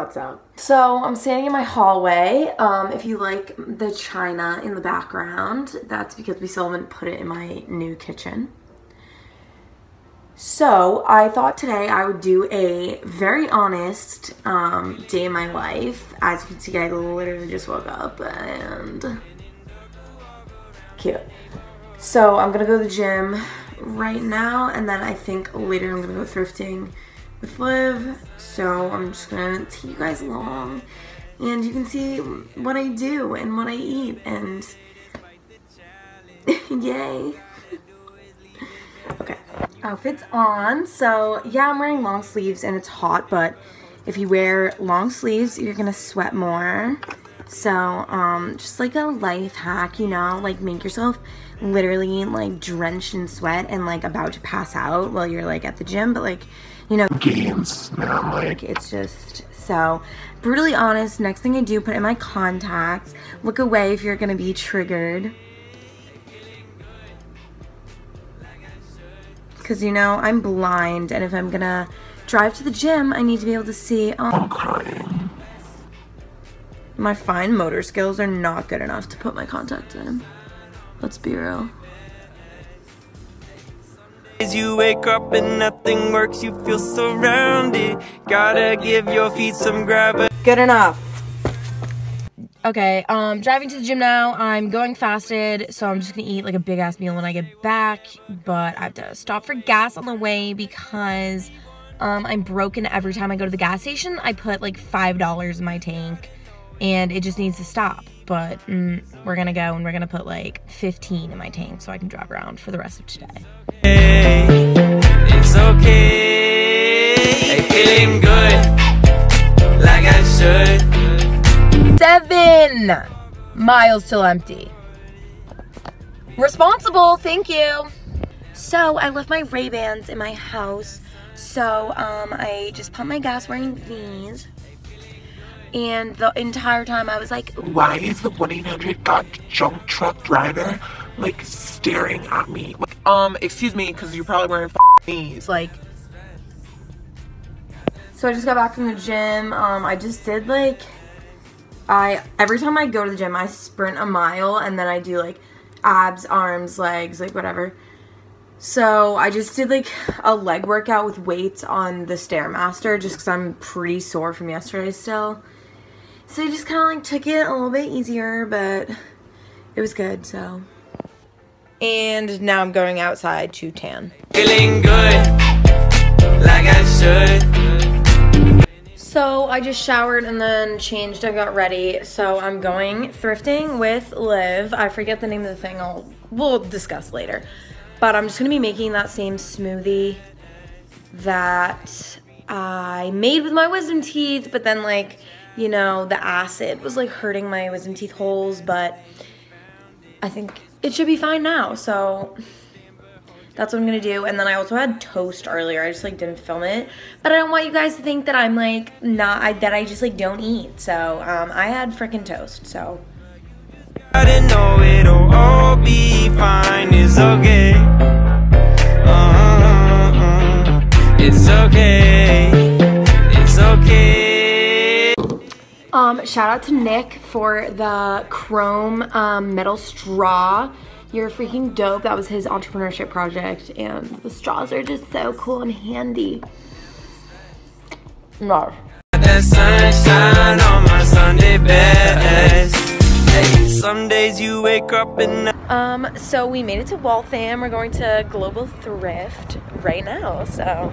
what's up. So I'm standing in my hallway. If you like the china in the background, that's because we still haven't put it in my new kitchen. So I thought today I would do a very honest day in my life. As you can see, I literally just woke up and cute. So I'm gonna go to the gym right now, and then I think later I'm gonna go thrifting with Liv. So I'm just gonna take you guys along, and you can see what I do and what I eat, and yay. Okay, outfit's on. So yeah, I'm wearing long sleeves and it's hot, but if you wear long sleeves, you're gonna sweat more. So just like a life hack, you know, like make yourself literally like drenched in sweat and like about to pass out while you're like at the gym, but like, you know, games, man, like it's just so brutally honest. Next thing I do, put in my contacts. Look away if you're gonna be triggered, because you know I'm blind, and if I'm gonna drive to the gym, I need to be able to see. I'm crying. My fine motor skills are not good enough to put my contacts in. Let's be real. As you wake up and nothing works, you feel surrounded. Gotta give your feet some gravity. Good enough. Okay, driving to the gym now. I'm going fasted, so I'm just gonna eat like a big ass meal when I get back, but I have to stop for gas on the way because I'm broken every time I go to the gas station. I put like $5 in my tank and it just needs to stop, but we're gonna go and we're gonna put like 15 in my tank so I can drive around for the rest of today. Hey, it's okay. Hey, feeling good like I should. 7 miles till empty. Responsible, thank you. So I left my Ray-Bans in my house. So I just pumped my gas wearing these. And the entire time I was like, why is the 1-800 God junk truck driver like staring at me? Excuse me, because you're probably wearing these. Like, so I just got back from the gym. I just did like, every time I go to the gym, I sprint a mile and then I do like abs, arms, legs, like whatever. So I just did like a leg workout with weights on the Stairmaster just because I'm pretty sore from yesterday still. So I just kind of like took it a little bit easier, but it was good, so. And now I'm going outside to tan. Feeling good like I should. So I just showered and then changed and got ready. So I'm going thrifting with Liv. I forget the name of the thing. We'll discuss later. But I'm just gonna be making that same smoothie that I made with my wisdom teeth, but then like, you know, the acid was like hurting my wisdom teeth holes, but I think it should be fine now. So that's what I'm gonna do. And then I also had toast earlier. I just like didn't film it, but I don't want you guys to think that I'm like that I just like don't eat. So I had frickin' toast. So I didn't know it'll all be fine. It's okay. It's okay. It's okay. Shout out to Nick for the chrome metal straw. You're freaking dope. That was his entrepreneurship project, and the straws are just so cool and handy. No. That sunshine on my Sunday best. Hey, some days you wake up and so we made it to Waltham. We're going to Global Thrift right now, so.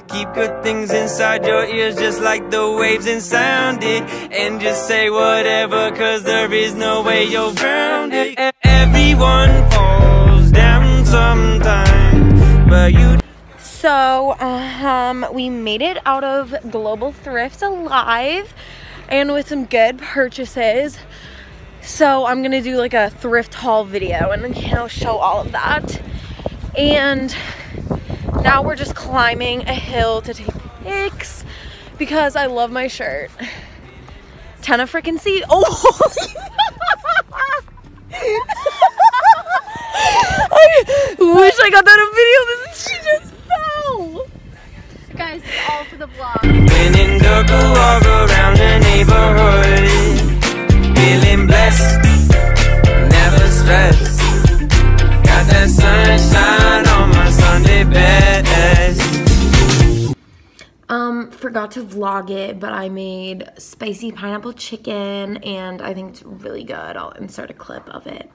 Keep good things inside your ears just like the waves and sound it. And just say whatever, cause there is no way you're grounded. Everyone falls down sometime, but you. So, we made it out of Global Thrift alive and with some good purchases. So I'm gonna do like a thrift haul video and, you know, show all of that. And now we're just climbing a hill to take pics because I love my shirt. 10 a freaking C. Oh! I wish I got that on video. She just fell. Guys, it's all for the vlog. When in dark forgot to vlog it, but I made spicy pineapple chicken, and I think it's really good. I'll insert a clip of it.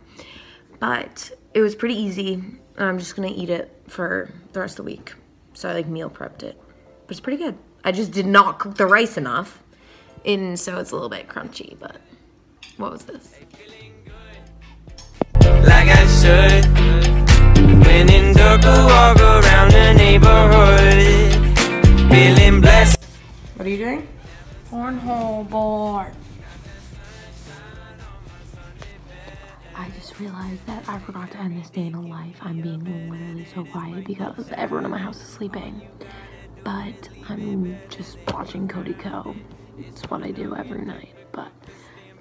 But it was pretty easy, and I'm just gonna eat it for the rest of the week. So I like meal prepped it, but it's pretty good. I just did not cook the rice enough, and so it's a little bit crunchy, but what was this? Like I should. When in took a walk around the neighborhood, feeling blessed. What are you doing? Cornhole board. I just realized that I forgot to end this day in a life. I'm being literally so quiet because everyone in my house is sleeping. But I'm just watching Cody Co. It's what I do every night. But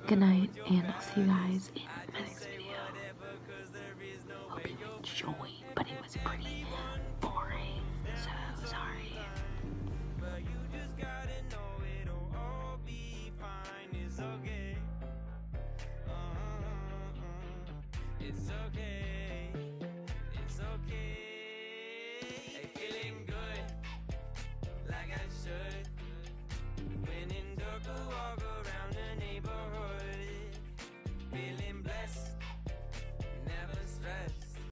good night, and I'll see you guys in my next video. Hope you enjoyed, but it was pretty boring, so sorry. It's okay.